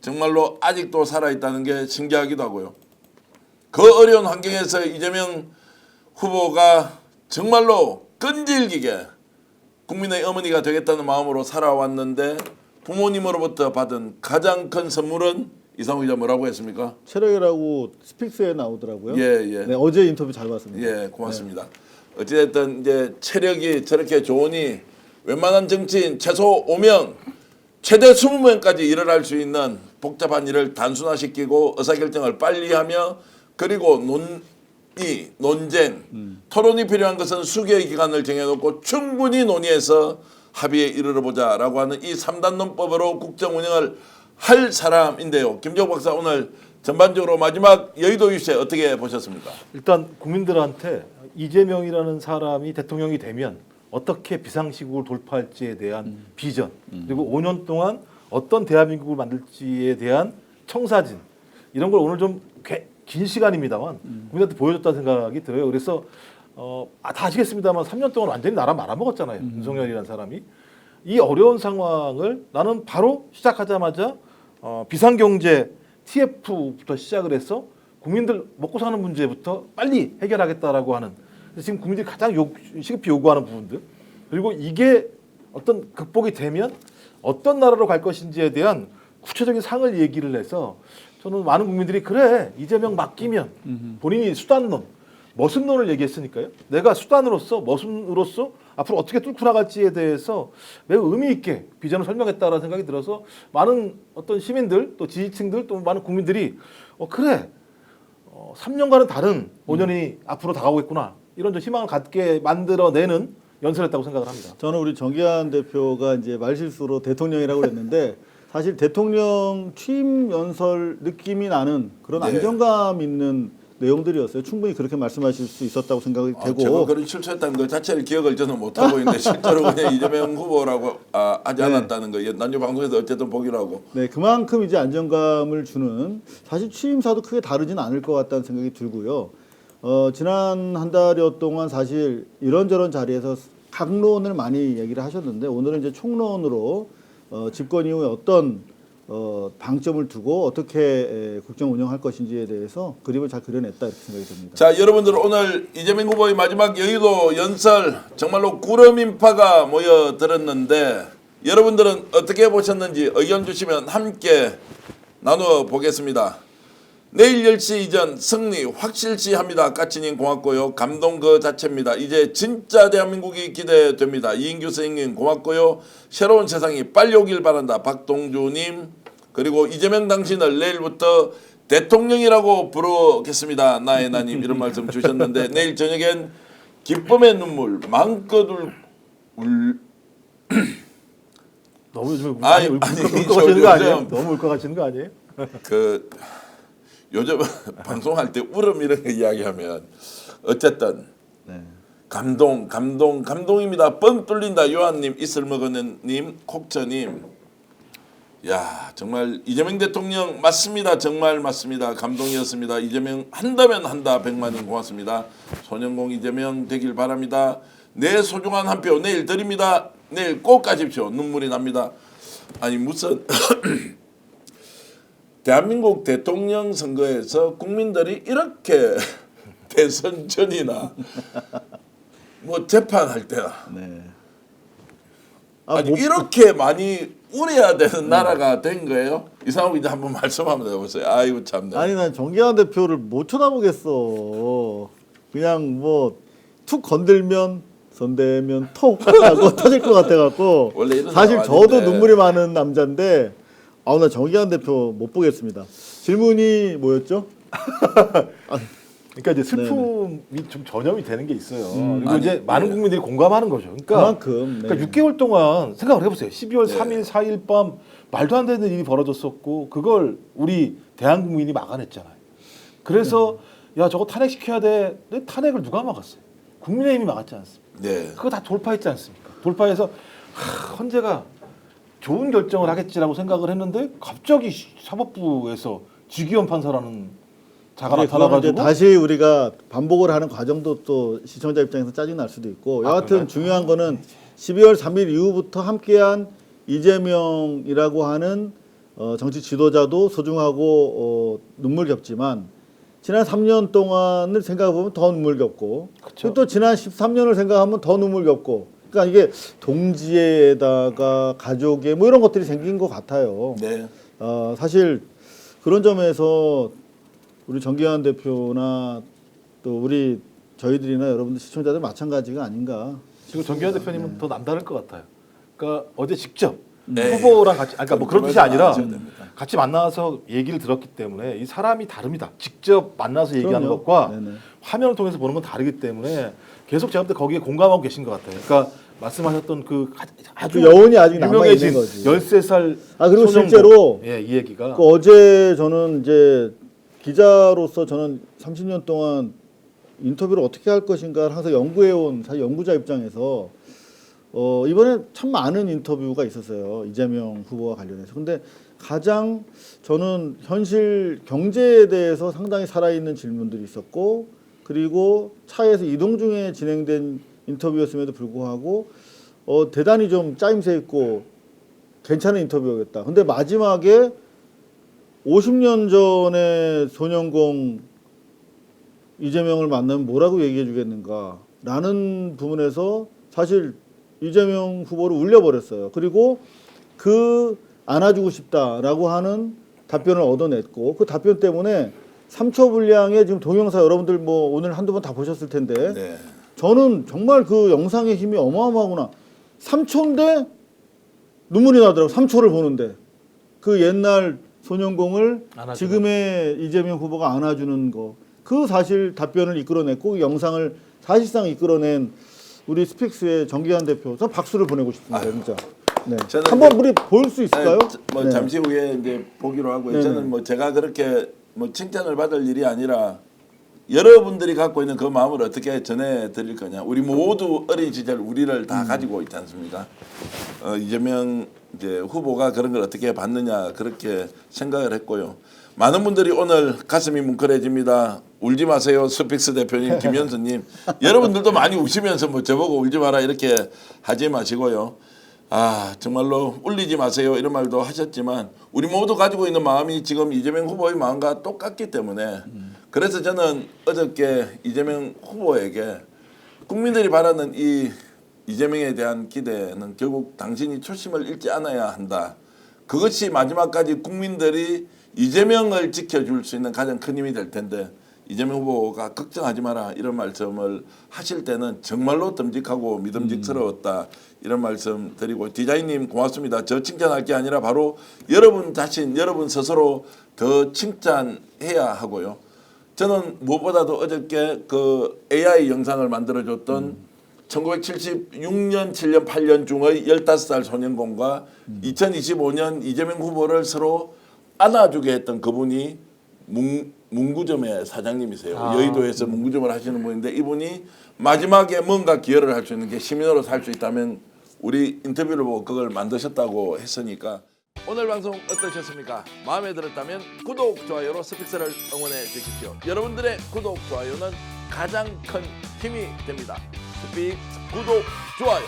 정말로 아직도 살아있다는 게 신기하기도 하고요. 그 어려운 환경에서 이재명 후보가 정말로 끈질기게 국민의 어머니가 되겠다는 마음으로 살아왔는데 부모님으로부터 받은 가장 큰 선물은 이상우 기자 뭐라고 했습니까? 체력이라고 스픽스에 나오더라고요. 예. 네, 어제 인터뷰 잘 봤습니다. 예, 고맙습니다. 어찌됐든 이제 체력이 저렇게 좋으니 웬만한 정치인 최소 5명, 최대 20명까지 일을 할 수 있는 복잡한 일을 단순화시키고 의사결정을 빨리 하며 그리고 논쟁, 토론이 필요한 것은 수개의 기간을 정해놓고 충분히 논의해서 합의에 이르러보자라고 하는 이 3단 논법으로 국정 운영을 할 사람인데요. 김정욱 박사 오늘 전반적으로 마지막 여의도 이슈에 어떻게 보셨습니까? 일단 국민들한테 이재명이라는 사람이 대통령이 되면 어떻게 비상시국을 돌파할지에 대한 비전 그리고 5년 동안 어떤 대한민국을 만들지에 대한 청사진 이런 걸 오늘 좀 긴 시간입니다만 국민한테 보여줬다는 생각이 들어요. 그래서 다 아시겠습니다만 3년 동안 완전히 나라 말아먹었잖아요. 윤석열이라는 사람이. 이 어려운 상황을 나는 바로 시작하자마자 비상경제 TF부터 시작을 해서 국민들 먹고 사는 문제부터 빨리 해결하겠다라고 하는 지금 국민들이 가장 시급히 요구하는 부분들 그리고 이게 어떤 극복이 되면 어떤 나라로 갈 것인지에 대한 구체적인 상을 얘기를 해서 저는 많은 국민들이 그래 이재명 맡기면 본인이 수단론 머슴론을 얘기했으니까요. 내가 수단으로서 머슴으로서 앞으로 어떻게 뚫고 나갈지에 대해서 매우 의미 있게 비전을 설명했다라는 생각이 들어서 많은 어떤 시민들 또 지지층들 또 많은 국민들이 그래 3년간은 다른 5년이 앞으로 다가오겠구나 이런 좀 희망을 갖게 만들어내는 연설했다고 생각을 합니다. 저는 우리 정기환 대표가 이제 말실수로 대통령이라고 그랬는데 사실 대통령 취임 연설 느낌이 나는 그런 네. 안정감 있는 내용들이었어요. 충분히 그렇게 말씀하실 수 있었다고 생각이 되고. 제가 그런 실수했다는 것 자체를 기억을 저는 못하고 있는데 실제로 그냥 이재명 후보라고 하지 않았다는 거 난주 방송에서 어쨌든 보기로 하고. 네, 그만큼 이제 안정감을 주는 사실 취임사도 크게 다르진 않을 것 같다는 생각이 들고요. 지난 한 달여 동안 사실 이런저런 자리에서 각론을 많이 얘기를 하셨는데 오늘은 이제 총론으로 집권 이후에 어떤 방점을 두고 어떻게 국정 운영할 것인지에 대해서 그림을 잘 그려냈다 이렇게 생각이 듭니다. 자, 여러분들 오늘 이재명 후보의 마지막 여의도 연설 정말로 구름인파가 모여들었는데 여러분들은 어떻게 보셨는지 의견 주시면 함께 나누어 보겠습니다. 내일 10시 이전 승리 확실시합니다. 까치님 고맙고요. 감동 그 자체입니다. 이제 진짜 대한민국이 기대됩니다. 이인규 선생님 고맙고요. 새로운 세상이 빨리 오길 바란다. 박동주님 그리고 이재명 당신을 내일부터 대통령이라고 부르겠습니다. 나의 나님 이런 말씀 주셨는데 내일 저녁엔 기쁨의 눈물 마음껏 너무 요즘에 울컥하시는 거 아니에요? 너무 울컥하시는 거 아니에요? 요즘 방송할 때 울음 이런 거 이야기하면 어쨌든 감동입니다. 뻥 뚫린다. 요한님, 이슬먹어님, 콕처님. 야 정말 이재명 대통령 맞습니다. 정말 맞습니다. 감동이었습니다. 이재명 한다면 한다. 100만님 고맙습니다. 소년공 이재명 되길 바랍니다. 내 소중한 한 표 내일 드립니다. 내일 꼭 가십시오. 눈물이 납니다. 아니 무슨 대한민국 대통령 선거에서 국민들이 이렇게 대선 전이나 뭐 재판할 때나 아니 이렇게 많이 우려야 되는 나라가 된 거예요? 이상욱 기자 한번 말씀 한번 해보세요. 아이고 참네. 아니 난 정기환 대표를 못 쳐다보겠어. 그냥 뭐 툭 건들면 손대면 톡 하고 터질 것 같아갖고 원래 이런 사실 사람 저도 아닌데. 눈물이 많은 남자인데 나 정기환 대표 못 보겠습니다. 질문이 뭐였죠? 그러니까 이제 슬픔이 좀 전염이 되는 게 있어요. 그리고 아니, 이제 많은 국민들이 공감하는 거죠. 그러니까, 그만큼, 네. 그러니까 6개월 동안 생각을 해보세요. 12월 3일, 4일 밤 말도 안 되는 일이 벌어졌었고 그걸 우리 대한국민이 막아냈잖아요. 그래서 야 저거 탄핵시켜야 돼. 근데 탄핵을 누가 막았어요? 국민의힘이 막았지 않습니까? 네. 그거 다 돌파했지 않습니까? 돌파해서 헌재가 좋은 결정을 하겠지라고 생각을 했는데 갑자기 사법부에서 지기현 판사라는 자가 나타나가지고 다시 우리가 반복을 하는 과정도 또 시청자 입장에서 짜증 날 수도 있고 여하튼 그런가요? 중요한 거는 12월 3일 이후부터 함께한 이재명이라고 하는 정치 지도자도 소중하고 눈물겹지만 지난 3년 동안을 생각해보면 더 눈물겹고 그리고 또 지난 13년을 생각하면 더 눈물겹고 그러니까 이게 동지에다가 가족에 뭐 이런 것들이 생긴 것 같아요. 네. 사실 그런 점에서 우리 정기환 대표나 또 우리 저희들이나 여러분들 시청자들 마찬가지가 아닌가. 지금 정기환 대표님은 더 남다를 것 같아요. 그러니까 어제 직접 네. 후보랑 같이, 그러니까 뭐 그런 뜻이 아니라 하셔야 됩니다. 같이 만나서 얘기를 들었기 때문에 이 사람이 다릅니다. 직접 만나서 얘기하는 그럼요. 것과 네네. 화면을 통해서 보는 건 다르기 때문에 계속 제가 볼 때 거기에 공감하고 계신 것 같아요. 그러니까 말씀하셨던 그 아주 그 여운이 아직 남아 유명해진 있는 거지. 13살 그리고 소년공. 실제로 예, 이 얘기가 그 어제 저는 이제 기자로서 저는 30년 동안 인터뷰를 어떻게 할 것인가를 항상 연구해온 사실 연구자 입장에서 이번에 참 많은 인터뷰가 있었어요. 이재명 후보와 관련해서. 근데 가장 저는 현실 경제에 대해서 상당히 살아있는 질문들이 있었고 그리고 차에서 이동 중에 진행된 인터뷰였음에도 불구하고 대단히 좀 짜임새 있고 괜찮은 인터뷰였다. 근데 마지막에 50년 전에 소년공 이재명을 만나면 뭐라고 얘기해 주겠는가 라는 부분에서 사실 이재명 후보를 울려버렸어요. 그리고 그 안아주고 싶다라고 하는 답변을 얻어냈고 그 답변 때문에 3초 분량의 지금 동영상 여러분들 뭐 오늘 한두 번 다 보셨을 텐데 네. 저는 정말 그 영상의 힘이 어마어마하구나. 3초인데 눈물이 나더라고. 3초를 보는데 그 옛날 소년공을 안아주는. 지금의 이재명 후보가 안아주는 거. 그 사실 답변을 이끌어냈고 그 영상을 사실상 이끌어낸 우리 스픽스의 정기환 대표. 저 박수를 보내고 싶습니다. 진짜. 네. 저는 한번 우리 볼 수 있을까요? 뭐 네. 잠시 후에 이제 보기로 하고요. 네네. 저는 뭐 제가 그렇게 뭐 칭찬을 받을 일이 아니라 여러분들이 갖고 있는 그 마음을 어떻게 전해드릴 거냐. 우리 모두 어린 시절 우리를 다 가지고 있지 않습니까? 이재명 이제 후보가 그런 걸 어떻게 봤느냐 그렇게 생각을 했고요. 많은 분들이 오늘 가슴이 뭉클해집니다. 울지 마세요, 스픽스 대표님, 김현수님. 여러분들도 많이 우시면서 뭐 저보고 울지 마라 이렇게 하지 마시고요. 정말로 울리지 마세요 이런 말도 하셨지만 우리 모두 가지고 있는 마음이 지금 이재명 후보의 마음과 똑같기 때문에 그래서 저는 어저께 이재명 후보에게 국민들이 바라는 이 이재명에 대한 기대는 결국 당신이 초심을 잃지 않아야 한다. 그것이 마지막까지 국민들이 이재명을 지켜줄 수 있는 가장 큰 힘이 될 텐데 이재명 후보가 걱정하지 마라 이런 말씀을 하실 때는 정말로 듬직하고 믿음직스러웠다 이런 말씀 드리고 디자인님 고맙습니다. 저 칭찬할 게 아니라 바로 여러분 자신 여러분 스스로 더 칭찬해야 하고요. 저는 무엇보다도 어저께 그 AI 영상을 만들어줬던 1976년, 7년, 8년 중의 15살 소년공과 2025년 이재명 후보를 서로 안아주게 했던 그분이 문구점의 사장님이세요. 여의도에서 문구점을 하시는 분인데 이분이 마지막에 뭔가 기여를 할 수 있는 게 시민으로 살 수 있다면 우리 인터뷰를 보고 그걸 만드셨다고 했으니까 오늘 방송 어떠셨습니까? 마음에 들었다면 구독, 좋아요로 스픽스를 응원해 주십시오. 여러분들의 구독, 좋아요는 가장 큰 힘이 됩니다. 스픽스 구독, 좋아요